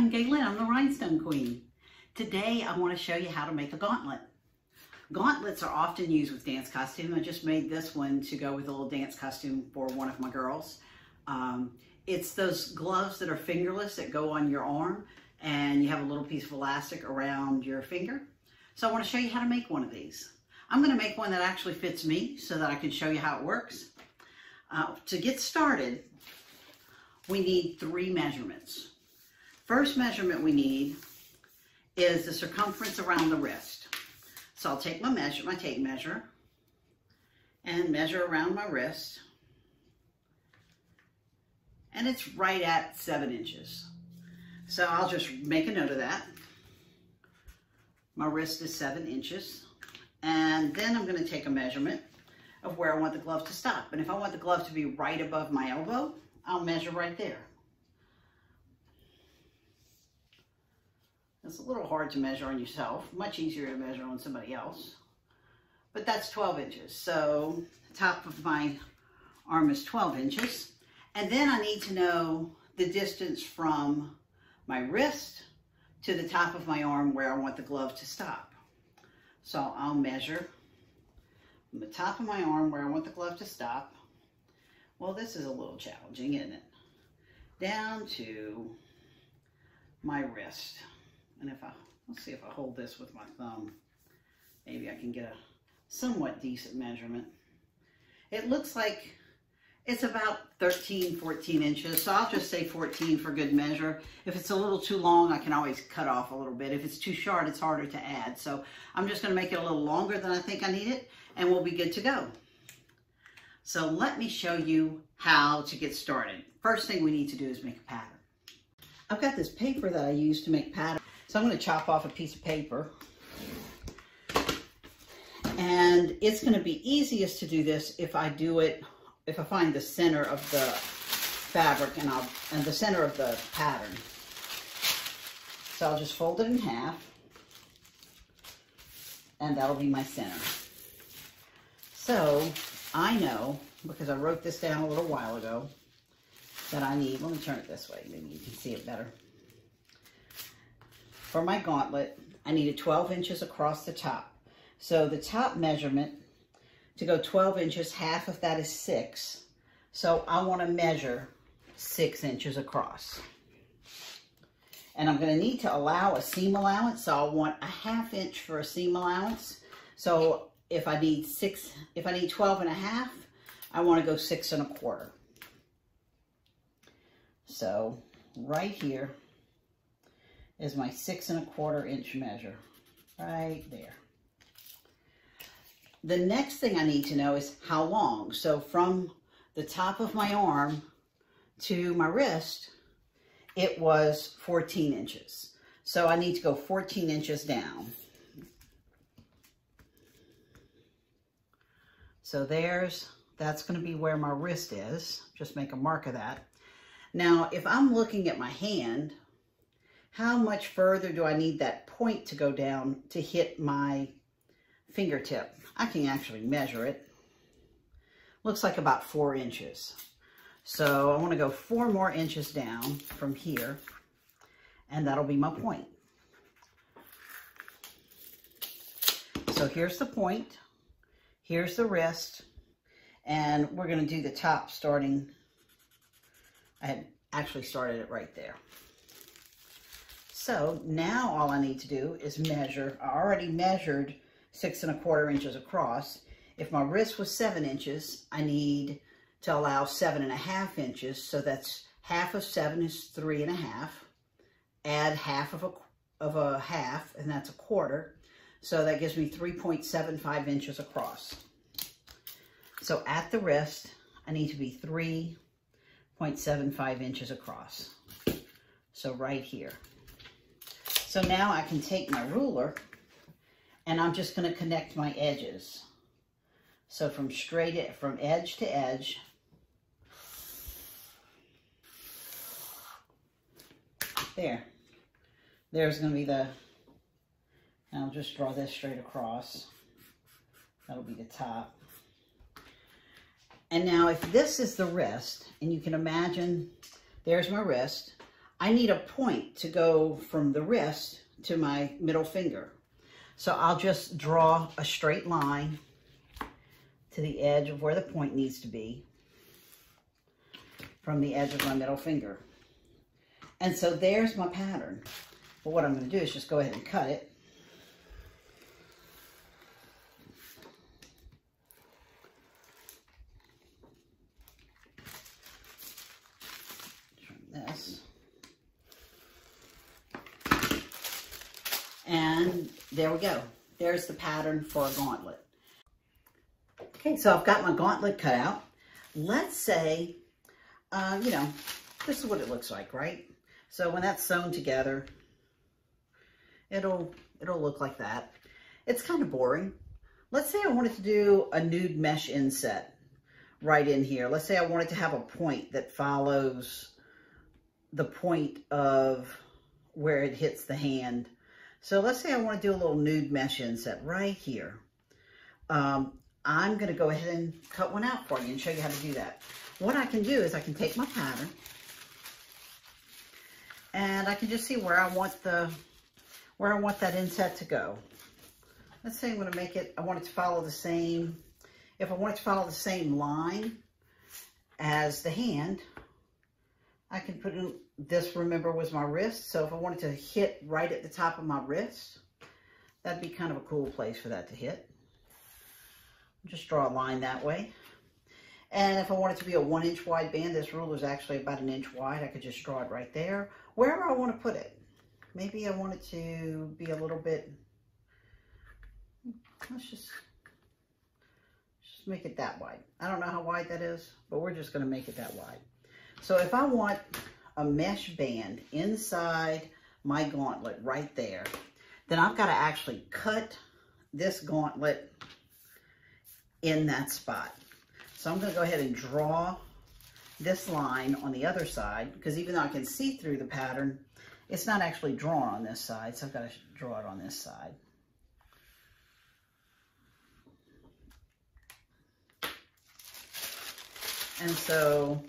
I'm Gauntlet, I'm the Rhinestone Queen. Today I want to show you how to make a gauntlet. Gauntlets are often used with dance costume. I just made this one to go with a little dance costume for one of my girls. It's those gloves that are fingerless that go on your arm and you have a little piece of elastic around your finger. So I want to show you how to make one of these. I'm going to make one that actually fits me so that I can show you how it works. To get started, we need 3 measurements. First measurement we need is the circumference around the wrist. So I'll take my tape measure and measure around my wrist. And it's right at 7 inches. So I'll just make a note of that. My wrist is 7 inches. And then I'm going to take a measurement of where I want the glove to stop. And if I want the glove to be right above my elbow, I'll measure right there. It's a little hard to measure on yourself, much easier to measure on somebody else. But that's 12 inches. So the top of my arm is 12 inches. And then I need to know the distance from my wrist to the top of my arm where I want the glove to stop. So I'll measure from the top of my arm where I want the glove to stop. Well, this is a little challenging, isn't it? Down to my wrist. And let's see if I hold this with my thumb, maybe I can get a somewhat decent measurement. It looks like it's about 13, 14 inches. So I'll just say 14 for good measure. If it's a little too long, I can always cut off a little bit. If it's too short, it's harder to add. So I'm just gonna make it a little longer than I think I need it, and we'll be good to go. So let me show you how to get started. First thing we need to do is make a pattern. I've got this paper that I use to make patterns. So I'm going to chop off a piece of paper. And it's going to be easiest to do this if I find the center of the fabric and the center of the pattern. So I'll just fold it in half. And that'll be my center. So I know, because I wrote this down a little while ago, that I need, let me turn it this way, maybe you can see it better. For my gauntlet, I needed 12 inches across the top. So the top measurement, to go 12 inches, half of that is 6. So I want to measure 6 inches across. And I'm going to need to allow a seam allowance, so I'll want a ½ inch for a seam allowance. So if I need 12 and a half, I want to go 6 1/4. So right here is my 6 1/4 inch measure, right there. The next thing I need to know is how long. So from the top of my arm to my wrist, it was 14 inches. So I need to go 14 inches down. So that's going to be where my wrist is. Just make a mark of that. Now, if I'm looking at my hand, how much further do I need that point to go down to hit my fingertip? I can actually measure it. Looks like about 4 inches. So I want to go 4 more inches down from here, and that'll be my point. So here's the point, here's the wrist, and we're going to do the top starting. I had actually started it right there. So now all I need to do is measure. I already measured 6 1/4 inches across. If my wrist was 7 inches, I need to allow 7 1/2 inches. So that's half of 7 is 3 1/2. Add half of a half, and that's 1/4. So that gives me 3.75 inches across. So at the wrist, I need to be 3.75 inches across. So right here. So now I can take my ruler and I'm just going to connect my edges. So from edge to edge, there's going to be and I'll just draw this straight across. That'll be the top. And now if this is the wrist, and you can imagine there's my wrist, I need a point to go from the wrist to my middle finger. So I'll just draw a straight line to the edge of where the point needs to be from the edge of my middle finger. And so there's my pattern. But what I'm going to do is just go ahead and cut it. This. And there we go. There's the pattern for a gauntlet. Okay, so I've got my gauntlet cut out. Let's say, you know, this is what it looks like, right? So when that's sewn together, it'll look like that. It's kind of boring. Let's say I wanted to do a nude mesh inset right in here. Let's say I wanted to have a point that follows the point of where it hits the hand. So let's say I want to do a little nude mesh inset right here. I'm going to go ahead and cut one out for you and show you how to do that. What I can do is I can take my pattern and I can just see where I want that inset to go. Let's say I'm going to make it, I want it to follow the same, if I want it to follow the same line as the hand, I can put in, this, remember, was my wrist. So if I wanted to hit right at the top of my wrist, that'd be kind of a cool place for that to hit. Just draw a line that way. And if I want it to be a 1 inch wide band, this ruler is actually about 1 inch wide. I could just draw it right there. Wherever I want to put it. Maybe I want it to be a little bit, let's just make it that wide. I don't know how wide that is, but we're just going to make it that wide. So if I want a mesh band inside my gauntlet right there, then I've got to actually cut this gauntlet in that spot. So I'm going to go ahead and draw this line on the other side, because even though I can see through the pattern, it's not actually drawn on this side, so I've got to draw it on this side. And so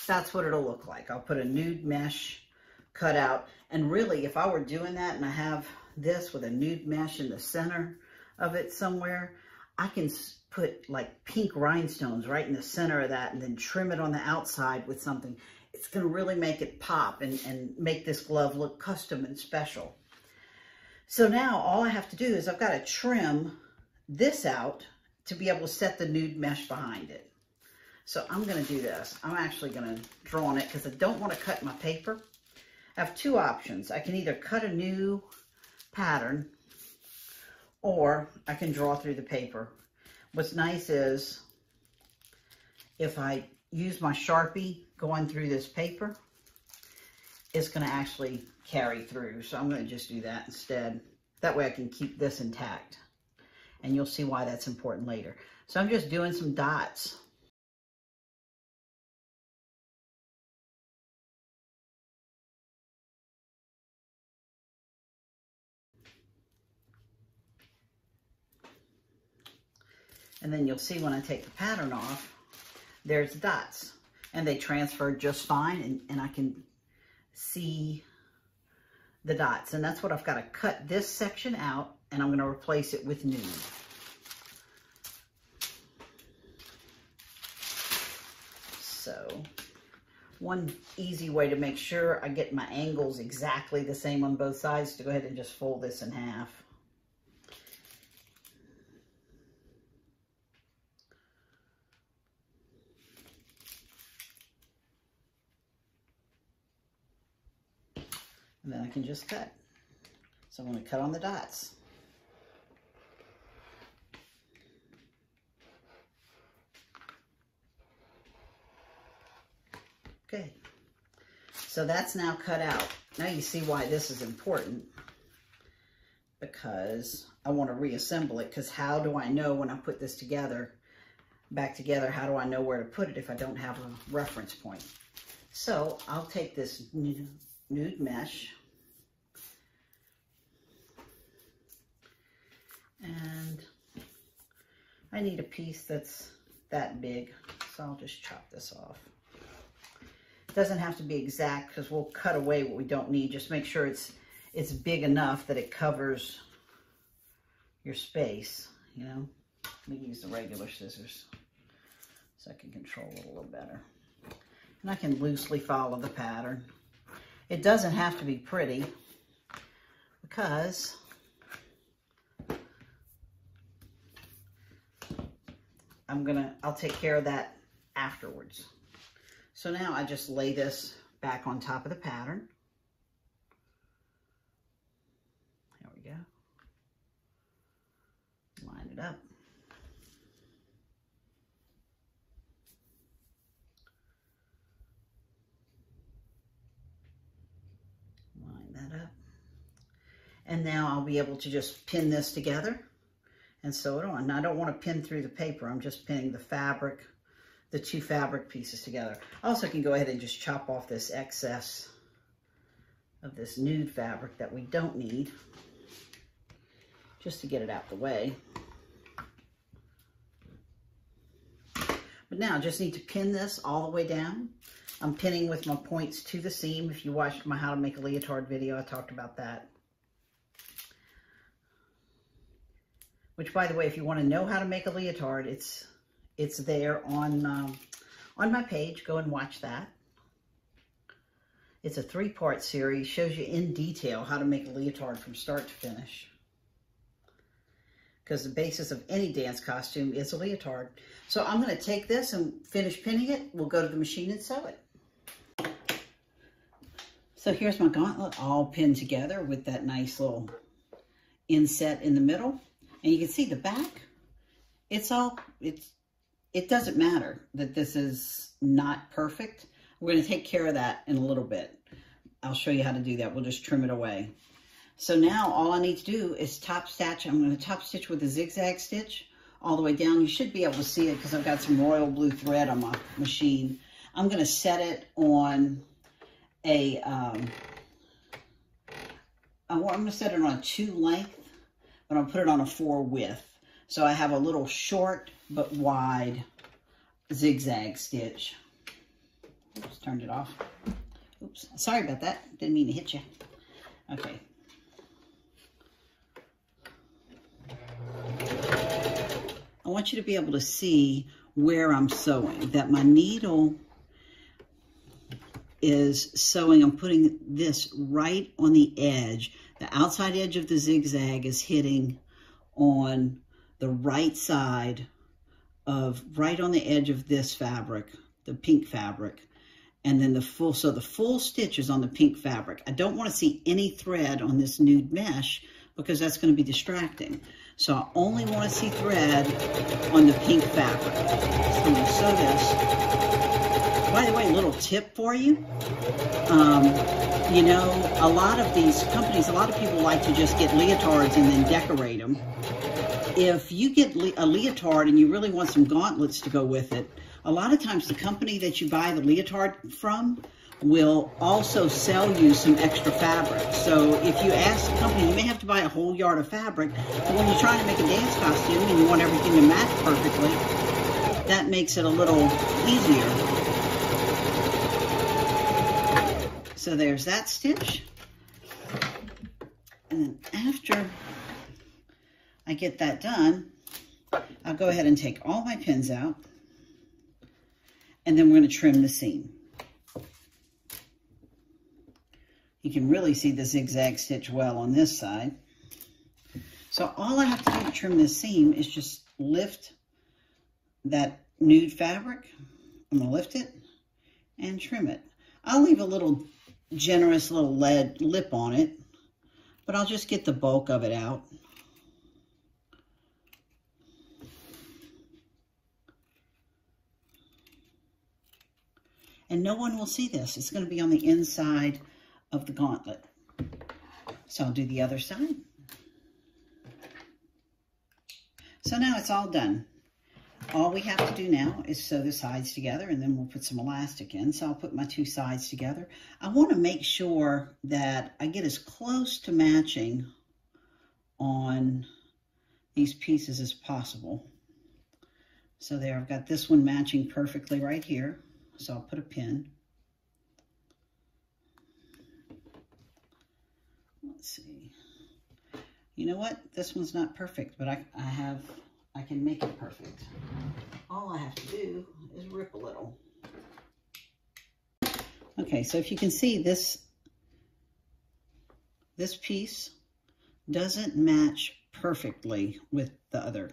that's what it'll look like. I'll put a nude mesh cut out. And really, if I were doing that and I have this with a nude mesh in the center of it somewhere, I can put like pink rhinestones right in the center of that and then trim it on the outside with something. It's going to really make it pop and make this glove look custom and special. So now all I have to do is I've got to trim this out to be able to set the nude mesh behind it. So I'm going to do this. I'm actually going to draw on it because I don't want to cut my paper. I have two options. I can either cut a new pattern or I can draw through the paper. What's nice is if I use my Sharpie going through this paper, it's going to actually carry through. So I'm going to just do that instead. That way I can keep this intact. And you'll see why that's important later. So I'm just doing some dots. And then you'll see when I take the pattern off, there's dots. And they transfer just fine, and I can see the dots. And that's what I've got to cut this section out, and I'm going to replace it with nude. So one easy way to make sure I get my angles exactly the same on both sides, to go ahead and just fold this in half. And then I can just cut. So I'm going to cut on the dots. Okay. So that's now cut out. Now you see why this is important. Because I want to reassemble it. Because how do I know when I put this together, back together, how do I know where to put it if I don't have a reference point? So I'll take this nude mesh and I need a piece that's that big, so I'll just chop this off. It doesn't have to be exact because we'll cut away what we don't need. Just make sure it's big enough that it covers your space, you know. Let me use the regular scissors so I can control it a little better. And I can loosely follow the pattern. It doesn't have to be pretty because I'll take care of that afterwards. So now I just lay this back on top of the pattern. There we go. Line it up. Line that up. And now I'll be able to just pin this together and sew it on. Now I don't want to pin through the paper. I'm just pinning the fabric, the two fabric pieces together. I also can go ahead and just chop off this excess of this nude fabric that we don't need, just to get it out the way. But now I just need to pin this all the way down. I'm pinning with my points to the seam. If you watched my How to Make a Leotard video, I talked about that. Which, by the way, if you want to know how to make a leotard, it's there on my page. Go and watch that. It's a 3-part series. Shows you in detail how to make a leotard from start to finish. Because the basis of any dance costume is a leotard. So I'm going to take this and finish pinning it. We'll go to the machine and sew it. So here's my gauntlet all pinned together with that nice little inset in the middle. And you can see the back. It doesn't matter that this is not perfect. We're going to take care of that in a little bit. I'll show you how to do that. We'll just trim it away. So now all I need to do is top stitch. I'm going to top stitch with a zigzag stitch all the way down. You should be able to see it because I've got some royal blue thread on my machine. I'm going to set it on a, I'm going to set it on a 2 length, but I'll put it on a 4 width. So I have a little short but wide zigzag stitch. Oops, turned it off. Oops, sorry about that. Didn't mean to hit you. Okay. I want you to be able to see where I'm sewing, that my needle is sewing. I'm putting this right on the edge. The outside edge of the zigzag is hitting on the right side of, right on the edge of this fabric, the pink fabric. And then the full stitch is on the pink fabric. I don't want to see any thread on this nude mesh because that's going to be distracting. So I only want to see thread on the pink fabric. So I'm going to sew this. By the way, a little tip for you. You know, a lot of these companies, a lot of people like to just get leotards and then decorate them. If you get a leotard and you really want some gauntlets to go with it, a lot of times the company that you buy the leotard from will also sell you some extra fabric. So if you ask the company, you may have to buy a whole yard of fabric, but when you're trying to make a dance costume and you want everything to match perfectly, that makes it a little easier. So there's that stitch. And then after I get that done, I'll go ahead and take all my pins out. And then we're going to trim the seam. You can really see the zigzag stitch well on this side. So all I have to do to trim this seam is just lift that nude fabric. I'm going to lift it and trim it. I'll leave a little generous little lead lip on it, but I'll just get the bulk of it out. And no one will see this. It's going to be on the inside of the gauntlet. So I'll do the other side. So now it's all done. All we have to do now is sew the sides together, and then we'll put some elastic in. So I'll put my 2 sides together. I want to make sure that I get as close to matching on these pieces as possible. So there, I've got this one matching perfectly right here. So I'll put a pin. let's see. You know what? This one's not perfect, but I can make it perfect. All I have to do is rip a little. Okay, so if you can see this piece doesn't match perfectly with the other.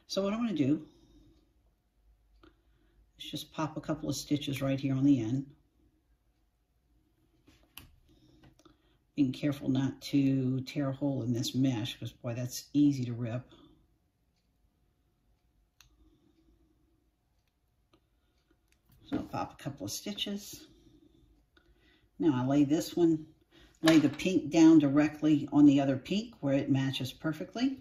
So what I'm going to do is just pop a couple of stitches right here on the end. Being careful not to tear a hole in this mesh, because boy, that's easy to rip. So I'll pop a couple of stitches. Now I lay the pink down directly on the other pink where it matches perfectly.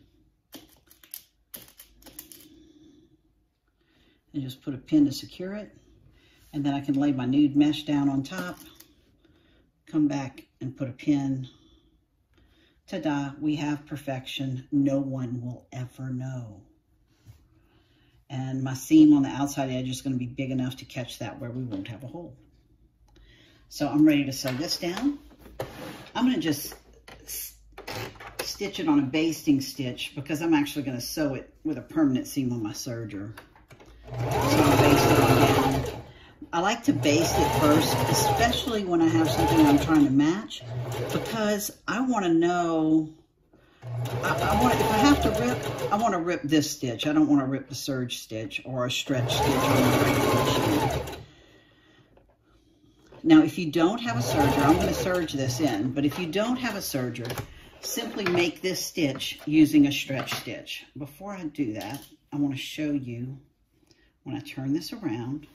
And just put a pin to secure it. And then I can lay my nude mesh down on top, come back and put a pin. Ta-da, we have perfection. No one will ever know. And my seam on the outside edge is going to be big enough to catch that where we won't have a hole. So I'm ready to sew this down. I'm going to just stitch it on a basting stitch because I'm actually going to sew it with a permanent seam on my serger. So I'll baste it on down. I like to baste it first, especially when I have something I'm trying to match, because I want to know, if I have to rip, I want to rip this stitch. I don't want to rip the serge stitch or a stretch stitch on the regular machine. Now, if you don't have a serger, I'm going to serge this in, but if you don't have a serger, simply make this stitch using a stretch stitch. Before I do that, I want to show you when I turn this around.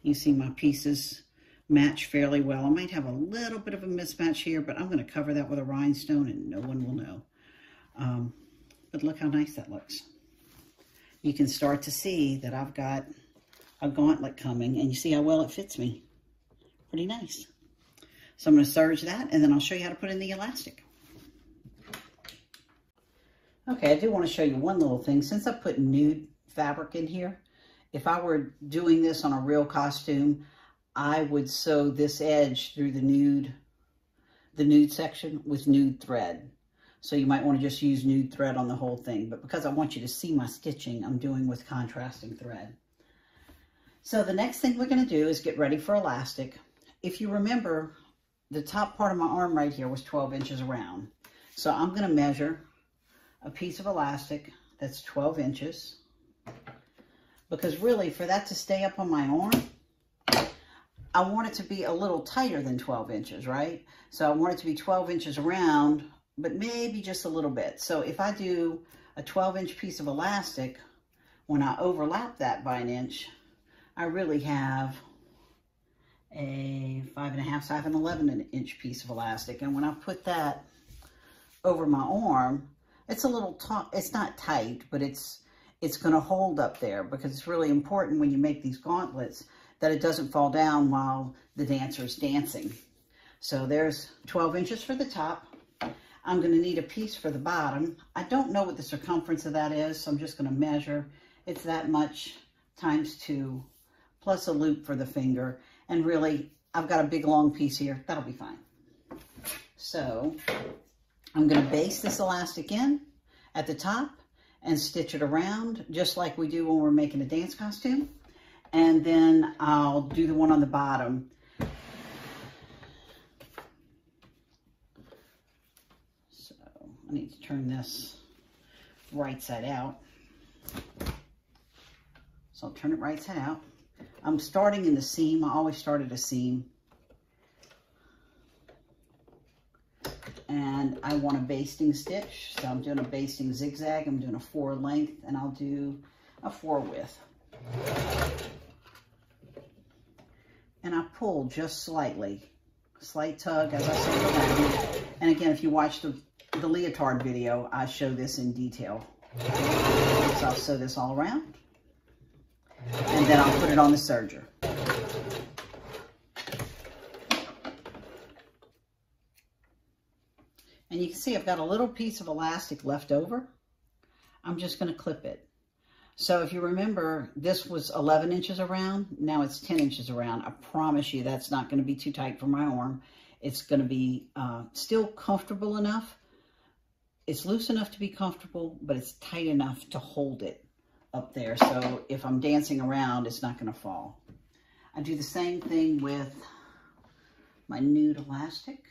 You see my pieces match fairly well. I might have a little bit of a mismatch here, but I'm going to cover that with a rhinestone and no one will know. But look how nice that looks. You can start to see that I've got a gauntlet coming, and you see how well it fits me. Pretty nice. So I'm going to serge that, and then I'll show you how to put in the elastic. Okay, I do want to show you one little thing. Since I put nude fabric in here, if I were doing this on a real costume, I would sew this edge through the nude section with nude thread. So you might want to just use nude thread on the whole thing. But because I want you to see my stitching, I'm doing with contrasting thread. So the next thing we're going to do is get ready for elastic. If you remember, the top part of my arm right here was 12 inches around. So I'm going to measure a piece of elastic that's 12 inches. Because really, for that to stay up on my arm, I want it to be a little tighter than 12 inches, right? So I want it to be 12 inches around, but maybe just a little bit. So if I do a 12-inch piece of elastic, when I overlap that by an inch, I really have a 5.5, so I have an 11-inch piece of elastic. And when I put that over my arm, it's a little, it's not tight, but it's going to hold up there, because it's really important when you make these gauntlets that it doesn't fall down while the dancer is dancing. So there's 12 inches for the top. I'm going to need a piece for the bottom. I don't know what the circumference of that is, so I'm just going to measure. It's that much times 2, plus a loop for the finger. And really, I've got a big long piece here. That'll be fine. So I'm going to baste this elastic in at the top and stitch it around just like we do when we're making a dance costume. And then I'll do the one on the bottom. So I need to turn this right side out. So I'll turn it right side out. I'm starting in the seam. I always start at a seam. And I want a basting stitch. So I'm doing a basting zigzag. I'm doing a 4 length, and I'll do a 4 width. And I pull just slightly. Slight tug as I sew it around. And again, if you watch the leotard video, I show this in detail. So I'll sew this all around. And then I'll put it on the serger. And you can see I've got a little piece of elastic left over. I'm just going to clip it. So if you remember, this was 11 inches around. Now it's 10 inches around. I promise you that's not going to be too tight for my arm. It's going to be still comfortable enough. It's loose enough to be comfortable, but it's tight enough to hold it up there. So if I'm dancing around, it's not going to fall. I do the same thing with my nude elastic.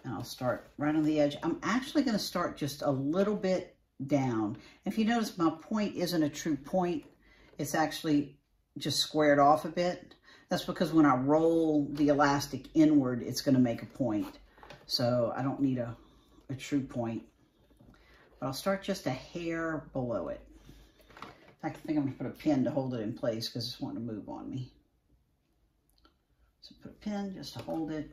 And I'll start right on the edge. I'm actually going to start just a little bit down. If you notice, my point isn't a true point. It's actually just squared off a bit. That's because when I roll the elastic inward, it's going to make a point. So I don't need a true point. But I'll start just a hair below it. I think I'm going to put a pin to hold it in place because it's wanting to move on me. So put a pin just to hold it.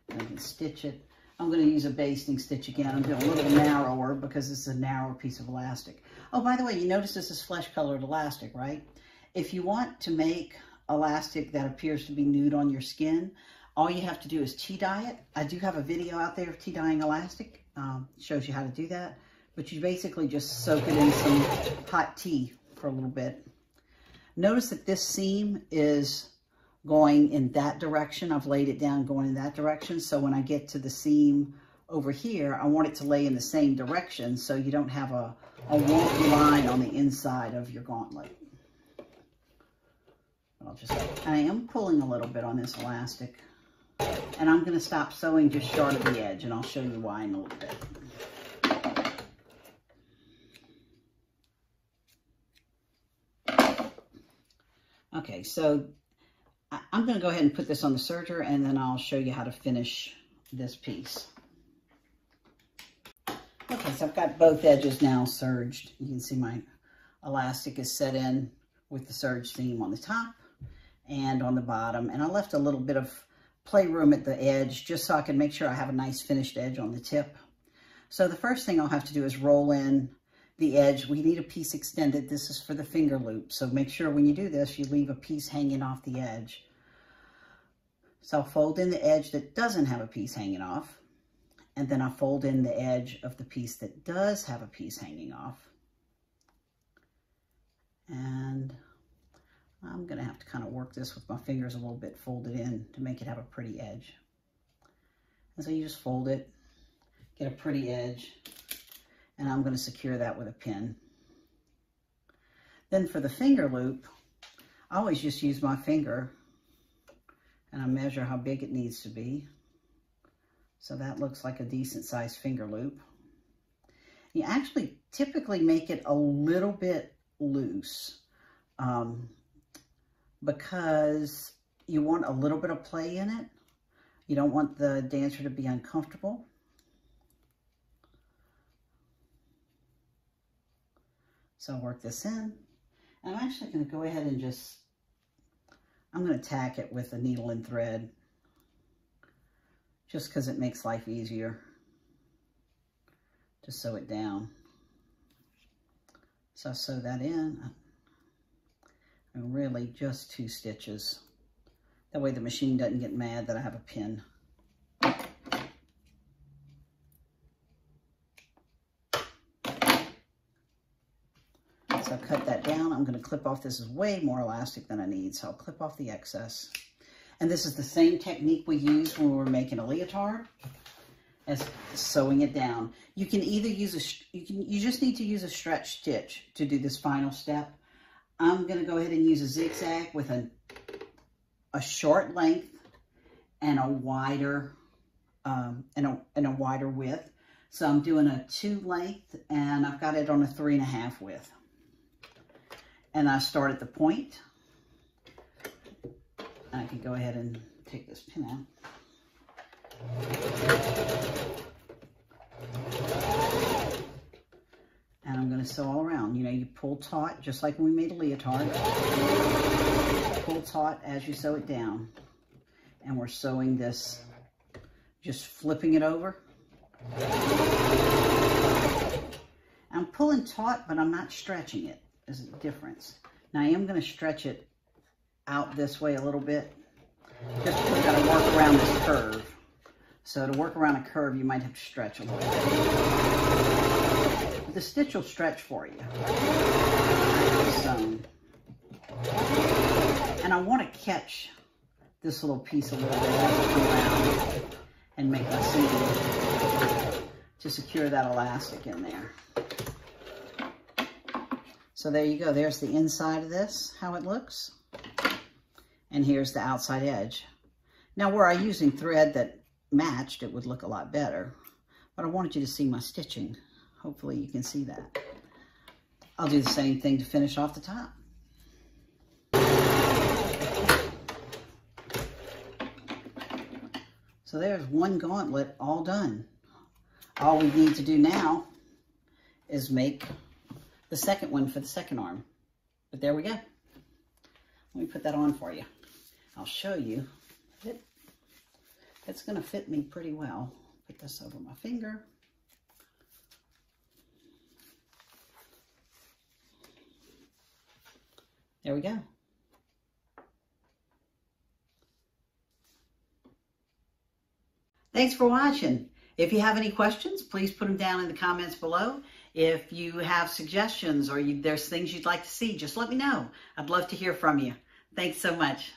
And I can stitch it. I'm going to use a basting stitch again. I'm doing a little narrower because this is a narrower piece of elastic. Oh, by the way, you notice this is flesh colored elastic, right? If you want to make elastic that appears to be nude on your skin, all you have to do is tea dye it. I do have a video out there of tea dyeing elastic. Shows you how to do that. But you basically just soak it in some hot tea for a little bit. Notice that this seam is going in that direction. I've laid it down going in that direction. So when I get to the seam over here, I want it to lay in the same direction so you don't have a wonky line on the inside of your gauntlet. I am pulling a little bit on this elastic. And I'm going to stop sewing just short of the edge, and I'll show you why in a little bit. Okay, so I'm going to go ahead and put this on the serger, and then I'll show you how to finish this piece. Okay, so I've got both edges now serged. You can see my elastic is set in with the serge seam on the top and on the bottom. And I left a little bit of playroom at the edge just so I can make sure I have a nice finished edge on the tip. So the first thing I'll have to do is roll in the edge. We need a piece extended. This is for the finger loop. So make sure when you do this, you leave a piece hanging off the edge. So I'll fold in the edge that doesn't have a piece hanging off. And then I'll fold in the edge of the piece that does have a piece hanging off. And I'm going to have to kind of work this with my fingers a little bit folded in to make it have a pretty edge. And so you just fold it, get a pretty edge, and I'm going to secure that with a pin. Then for the finger loop, I always just use my finger and I measure how big it needs to be. So that looks like a decent sized finger loop. You actually typically make it a little bit loose because you want a little bit of play in it. You don't want the dancer to be uncomfortable. So I'll work this in. And I'm actually going to go ahead and I'm going to tack it with a needle and thread just because it makes life easier to sew it down. So I sew that in, and really just 2 stitches. That way the machine doesn't get mad that I have a pin. So I'll cut that down. I'm going to clip off. This is way more elastic than I need, so I'll clip off the excess. And this is the same technique we used when we were making a leotard as sewing it down. You can either use you just need to use a stretch stitch to do this final step. I'm going to go ahead and use a zigzag with a short length and a wider wider width. So I'm doing a 2 length, and I've got it on a 3.5 width. And I start at the point. I can go ahead and take this pin out. And I'm going to sew all around. You know, you pull taut, just like when we made a leotard. Pull taut as you sew it down. And we're sewing this, just flipping it over. I'm pulling taut, but I'm not stretching it. There's a difference. Now I am going to stretch it out this way a little bit, just because I've got to work around this curve. So to work around a curve, you might have to stretch a little bit. But the stitch will stretch for you. So, and I want to catch this little piece a little bit to come around and make my seam to secure that elastic in there. So there you go. There's the inside of this, how it looks. And here's the outside edge. Now, were I using thread that matched, it would look a lot better. But I wanted you to see my stitching. Hopefully you can see that. I'll do the same thing to finish off the top. So there's one gauntlet all done. All we need to do now is make the second one for the second arm. But there we go. Let me put that on for you. I'll show you. It's going to fit me pretty well. Put this over my finger. There we go. Thanks for watching. If you have any questions, please put them down in the comments below. If you have suggestions or there's things you'd like to see, just let me know. I'd love to hear from you. Thanks so much.